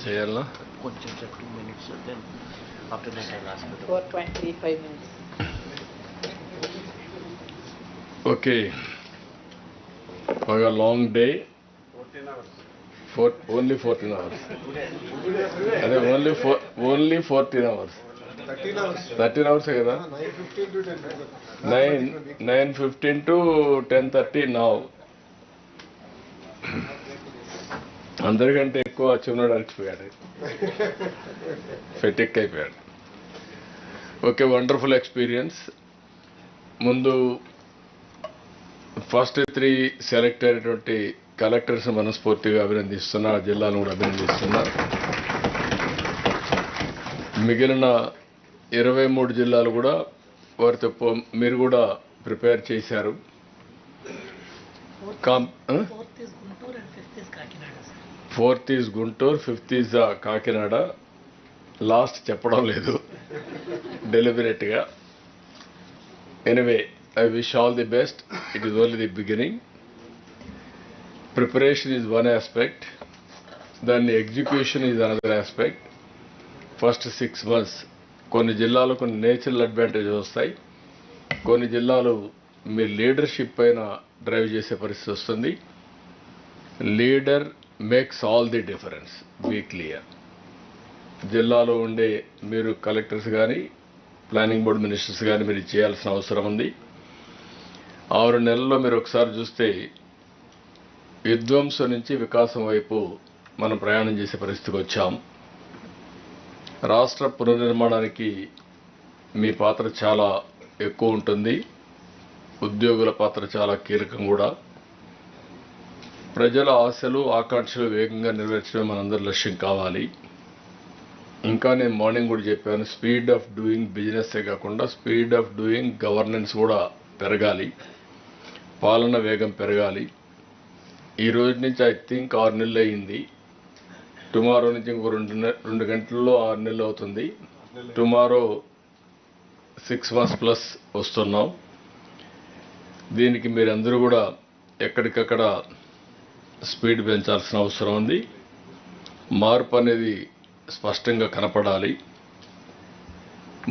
చేయాలా కొంచెం 2 minutes, then after that I'll ask you. For 25 minutes. Okay బాగా long day 14 hours. Only 14 hours. అదే only 14 hours. 13 hours. 13 hours కదా. 9:15 to 10. 9:15 to 10:30 now. అందరికంటే ఎక్కువ చిన్నోడు అడిచిపోయాడు, ఫెటిక్ అయిపోయాడు. Okay, wonderful experience. ముందు ఫస్ట్ 3 సెలెక్ట్ అయినటువంటి కలెక్టర్స్ మనస్ఫూర్తిగా అభినందిస్తున్నా, జిల్లాను కూడా అభినందిస్తున్నా. మిగిలిన 23 జిల్లాలు కూడా వారితో మీరు కూడా ప్రిపేర్ చేశారు. Fourth is Guntur, fifth is Kakinada. Last చెప్పడం లేదు డెలిబరేట్గా. Anyway, I wish all the best. It is only the beginning. Preparation is one aspect, then the execution is another aspect. First 6 months, కొన్ని జిల్లాలు కొన్ని నేచురల్ అడ్వాంటేజ్ వస్తాయి, కొన్ని జిల్లాలు మీ లీడర్షిప్ పైన డ్రైవ్ చేసే పరిస్థితి వస్తుంది. Leader makes all the difference, be clear. జిల్లాలో ఉండే మీరు కలెక్టర్స్ కానీ ప్లానింగ్ బోర్డు మినిస్టర్స్ కానీ మీరు చేయాల్సిన అవసరం ఉంది. 6 నెలల్లో మీరు ఒకసారి చూస్తే విధ్వంసం నుంచి వికాసం వైపు మనం ప్రయాణం చేసే పరిస్థితికి వచ్చాం. రాష్ట్ర పునర్నిర్మాణానికి మీ పాత్ర చాలా ఎక్కువ ఉంటుంది, ఉద్యోగుల పాత్ర చాలా కీలకం కూడా. ప్రజల ఆశలు ఆకాంక్షలు వేగంగా నెరవేర్చడం మనందరి లక్ష్యం కావాలి. ఇంకా నేను మార్నింగ్ కూడా చెప్పాను, స్పీడ్ ఆఫ్ డూయింగ్ బిజినెస్సే కాకుండా స్పీడ్ ఆఫ్ డూయింగ్ గవర్నెన్స్ కూడా పెరగాలి, పాలన వేగం పెరగాలి. ఈ రోజు నుంచి ఐ థింక్ 6 నెలలు అయింది. టుమారో నుంచి ఇంకో 2 గంటల్లో 6 నెలలు అవుతుంది. టుమారో 6 months ప్లస్ వస్తున్నాం. దీనికి మీరందరూ కూడా ఎక్కడికక్కడ స్పీడ్ పెంచాల్సిన అవసరం ఉంది. మార్పు అనేది స్పష్టంగా కనపడాలి.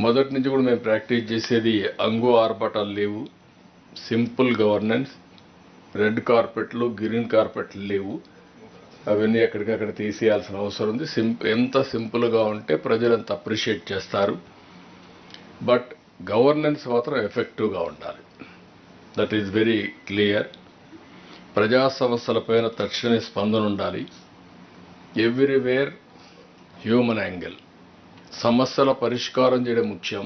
మొదటి నుంచి కూడా మేము ప్రాక్టీస్ చేసేది అంగు ఆర్భటాలు లేవు, సింపుల్ గవర్నెన్స్. రెడ్ కార్పెట్లు గ్రీన్ కార్పెట్లు లేవు, అవన్నీ ఎక్కడికక్కడ తీసేయాల్సిన అవసరం ఉంది. ఎంత సింపుల్గా ఉంటే ప్రజలు అంత అప్రిషియేట్ చేస్తారు. బట్ గవర్నెన్స్ మాత్రం ఎఫెక్టివ్గా ఉండాలి, దట్ ఈజ్ వెరీ క్లియర్. ప్రజా సమస్యలపైన తక్షణ స్పందన ఉండాలి. ఎవ్రీవేర్ హ్యూమన్ యాంగిల్, సమస్యల పరిష్కారం చేయడం ముఖ్యం.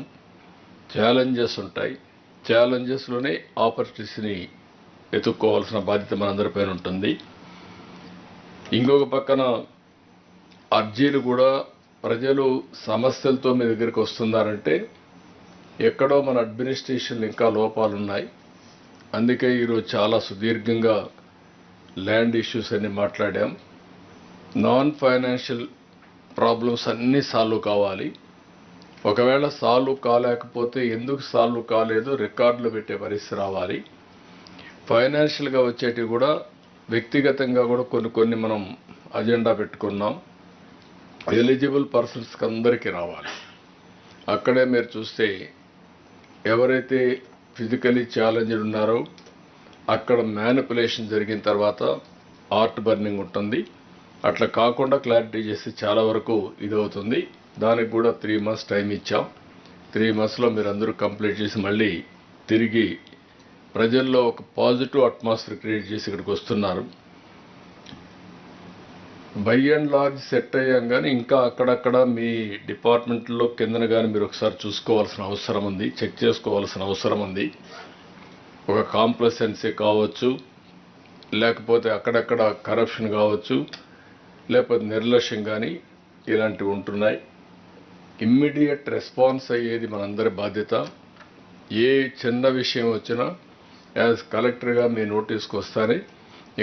ఛాలెంజెస్ ఉంటాయి, ఛాలెంజెస్లోనే ఆపర్చునిటీస్ని వెతుక్కోవాల్సిన బాధ్యత మనందరిపైన ఉంటుంది. ఇంకొక పక్కన అర్జీలు కూడా, ప్రజలు సమస్యలతో మీ దగ్గరికి వస్తున్నారంటే ఎక్కడో మన అడ్మినిస్ట్రేషన్ ఇంకా లోపాలున్నాయి. అందుకే ఈరోజు చాలా సుదీర్ఘంగా ల్యాండ్ ఇష్యూస్ అన్ని మాట్లాడాం. నాన్ ఫైనాన్షియల్ ప్రాబ్లమ్స్ అన్నీ సాల్వ్ కావాలి. ఒకవేళ సాల్వ్ కాలేకపోతే ఎందుకు సాల్వ్ కాలేదు రికార్డులు పెట్టే పరిస్థితి రావాలి. ఫైనాన్షియల్గా వచ్చేటివి కూడా వ్యక్తిగతంగా కూడా కొన్ని మనం అజెండా పెట్టుకున్నాం. ఎలిజిబుల్ పర్సన్స్కి అందరికీ రావాలి. అక్కడే మీరు చూస్తే ఎవరైతే ఫిజికలీ ఛాలెంజ్డ్ ఉన్నారో అక్కడ మ్యానిపులేషన్ జరిగిన తర్వాత ఆర్ట్ బర్నింగ్ ఉంటుంది. అట్లా కాకుండా క్లారిటీ చేస్తే చాలా వరకు ఇదవుతుంది. దానికి కూడా 3 months టైం ఇచ్చాం. 3 monthsలో మీరు అందరూ కంప్లీట్ చేసి మళ్ళీ తిరిగి ప్రజల్లో ఒక పాజిటివ్ అట్మాస్ఫియర్ క్రియేట్ చేసి ఇక్కడికి వస్తున్నారు. బై అండ్ లార్జ్ సెట్ అయ్యాం, కానీ ఇంకా అక్కడక్కడ మీ డిపార్ట్మెంట్లో కిందన కానీ మీరు ఒకసారి చూసుకోవాల్సిన అవసరం ఉంది, చెక్ చేసుకోవాల్సిన అవసరం ఉంది. ఒక కాంప్లసెన్సీ కావచ్చు, లేకపోతే అక్కడక్కడ కరప్షన్ కావచ్చు, లేకపోతే నిర్లక్ష్యం కానీ ఇలాంటివి ఉంటున్నాయి. ఇమ్మీడియట్ రెస్పాన్స్ అయ్యేది మనందరి బాధ్యత. ఏ చిన్న విషయం వచ్చినా యాజ్ కలెక్టర్గా మీ నోటీస్కి వస్తానే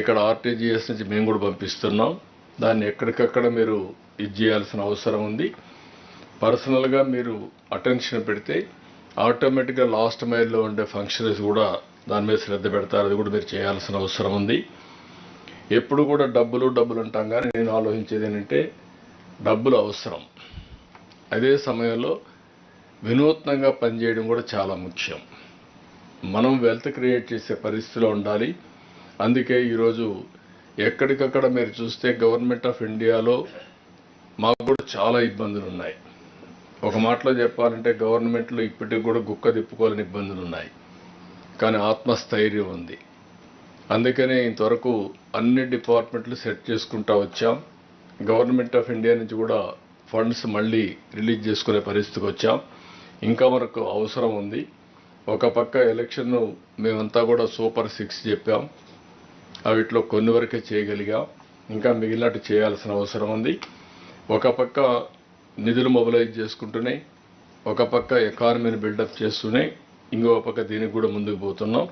ఇక్కడ ఆర్టీజీఎస్ నుంచి మేము కూడా పంపిస్తున్నాం. దాన్ని ఎక్కడికక్కడ మీరు ఇది చేయాల్సిన అవసరం ఉంది. పర్సనల్గా మీరు అటెన్షన్ పెడితే ఆటోమేటిక్గా లాస్ట్ మైల్లో ఉండే ఫంక్షనరీస్ కూడా దాని మీద శ్రద్ధ పెడతారు. అది కూడా మీరు చేయాల్సిన అవసరం ఉంది. ఎప్పుడు కూడా డబ్బులు అంటాం, కానీ నేను ఆలోచించేది ఏంటంటే డబ్బులు అవసరం. అదే సమయంలో వినూత్నంగా పనిచేయడం కూడా చాలా ముఖ్యం. మనం వెల్త్ క్రియేట్ చేసే పరిస్థితిలో ఉండాలి. అందుకే ఈరోజు ఎక్కడికక్కడ మీరు చూస్తే గవర్నమెంట్ ఆఫ్ ఇండియాలో మాకు కూడా చాలా ఇబ్బందులు ఉన్నాయి. ఒక మాటలో చెప్పాలంటే గవర్నమెంట్లో ఇప్పటికి కూడా గుక్క తిప్పుకోలేని ఇబ్బందులు ఉన్నాయి. కానీ ఆత్మస్థైర్యం ఉంది. అందుకనే ఇంతవరకు అన్ని డిపార్ట్మెంట్లు సెట్ చేసుకుంటా వచ్చాం. గవర్నమెంట్ ఆఫ్ ఇండియా నుంచి కూడా ఫండ్స్ మళ్ళీ రిలీజ్ చేసుకునే పరిస్థితికి వచ్చాం. ఇంకా మనకు అవసరం ఉంది. ఒక పక్క ఎలక్షన్ మేమంతా కూడా సూపర్ 6 చెప్పాం. వీటిలో కొన్ని వరకే చేయగలిగాం. ఇంకా మిగిలినట్టు చేయాల్సిన అవసరం ఉంది. ఒక పక్క నిధులు మొబిలైజ్ చేసుకుంటూనే, ఒక పక్క ఎకానమీని బిల్డప్ చేస్తూనే, ఇంకో పక్క దీనికి కూడా ముందుకు పోతున్నాం.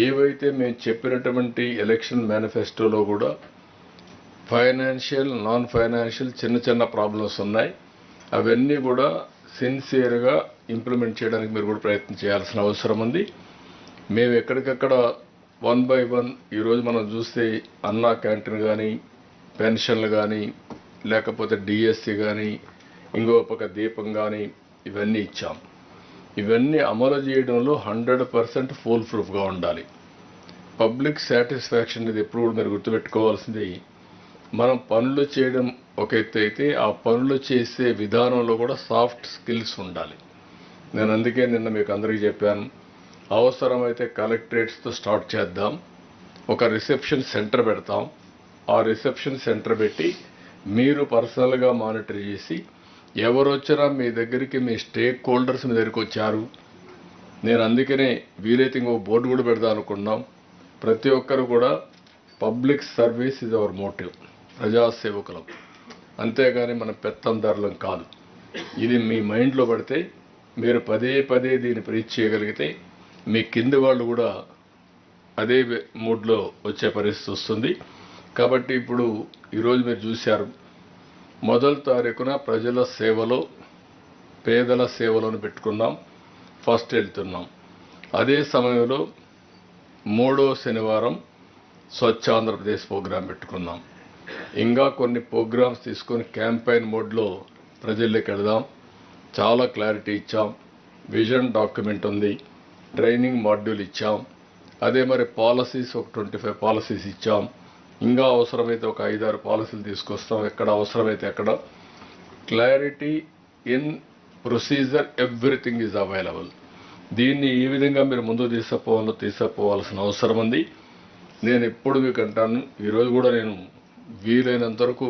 ఏవైతే మేము చెప్పినటువంటి ఎలక్షన్ మేనిఫెస్టోలో కూడా ఫైనాన్షియల్, నాన్ ఫైనాన్షియల్ చిన్న ప్రాబ్లమ్స్ ఉన్నాయి. అవన్నీ కూడా సిన్సియర్గా ఇంప్లిమెంట్ చేయడానికి మీరు కూడా ప్రయత్నం చేయాల్సిన అవసరం ఉంది. మేము ఎక్కడికక్కడ 1 by 1 ఈరోజు మనం చూస్తే అన్నా క్యాంటీన్ కానీ, పెన్షన్లు కానీ, లేకపోతే డిఎస్సి కానీ, ఇంకో పక్క దీపం కానీ ఇవన్నీ ఇచ్చాం. ఇవన్నీ అమలు చేయడంలో 100% ఫుల్ ప్రూఫ్గా ఉండాలి. పబ్లిక్ సాటిస్ఫాక్షన్ ఇది ఎప్పుడు కూడా మీరు గుర్తుపెట్టుకోవాల్సింది. మనం పనులు చేయడం ఒక ఎత్తు అయితే, ఆ పనులు చేసే విధానంలో కూడా సాఫ్ట్ స్కిల్స్ ఉండాలి. నేను అందుకే నిన్న మీకు అందరికీ చెప్పాను, అవసరమైతే కలెక్టరేట్స్తో స్టార్ట్ చేద్దాం. ఒక రిసెప్షన్ సెంటర్ పెడతాం. ఆ రిసెప్షన్ సెంటర్ పెట్టి మీరు పర్సనల్గా మానిటర్ చేసి, ఎవరు వచ్చినా మీ దగ్గరికి, మీ స్టేక్ హోల్డర్స్ మీ దగ్గరికి వచ్చారు. నేను అందుకనే వీలైతే ఇంకో బోర్డు కూడా పెడదాం అనుకున్నాం. ప్రతి ఒక్కరు కూడా public service is our motive, ప్రజాసేవకులం. అంతేగాని మన పెత్తందారులం కాదు. ఇది మీ మైండ్లో పడితే, మీరు పదే దీన్ని ప్రీచ్ చేయగలిగితే, మీ కింది వాళ్ళు కూడా అదే మూడ్లో వచ్చే పరిస్థితి వస్తుంది. కాబట్టి ఇప్పుడు ఈరోజు మీరు చూశారు, 1వ తారీఖున ప్రజల సేవలో, పేదల సేవలను పెట్టుకున్నాం. ఫస్ట్ వెళ్తున్నాం. అదే సమయంలో 3వ శనివారం స్వచ్ఛ ఆంధ్రప్రదేశ్ ప్రోగ్రాం పెట్టుకున్నాం. ఇంకా కొన్ని ప్రోగ్రామ్స్ తీసుకొని క్యాంపెయిన్ మోడ్లో ప్రజల్లోకి వెళదాం. చాలా క్లారిటీ ఇచ్చాం. విజన్ డాక్యుమెంట్ ఉంది. ట్రైనింగ్ మాడ్యూల్ ఇచ్చాం. అదే మరి పాలసీస్ ఒక 25 పాలసీస్ ఇచ్చాం. ఇంకా అవసరమైతే ఒక 5-6 పాలసీలు తీసుకొస్తాం. ఎక్కడ అవసరమైతే అక్కడ. Clarity in procedure, everything is available. దీన్ని ఈ విధంగా మీరు ముందు తీసుకుపోవాల్సిన అవసరం ఉంది. నేను ఎప్పుడు మీకు అంటాను, ఈరోజు కూడా నేను వీలైనంత వరకు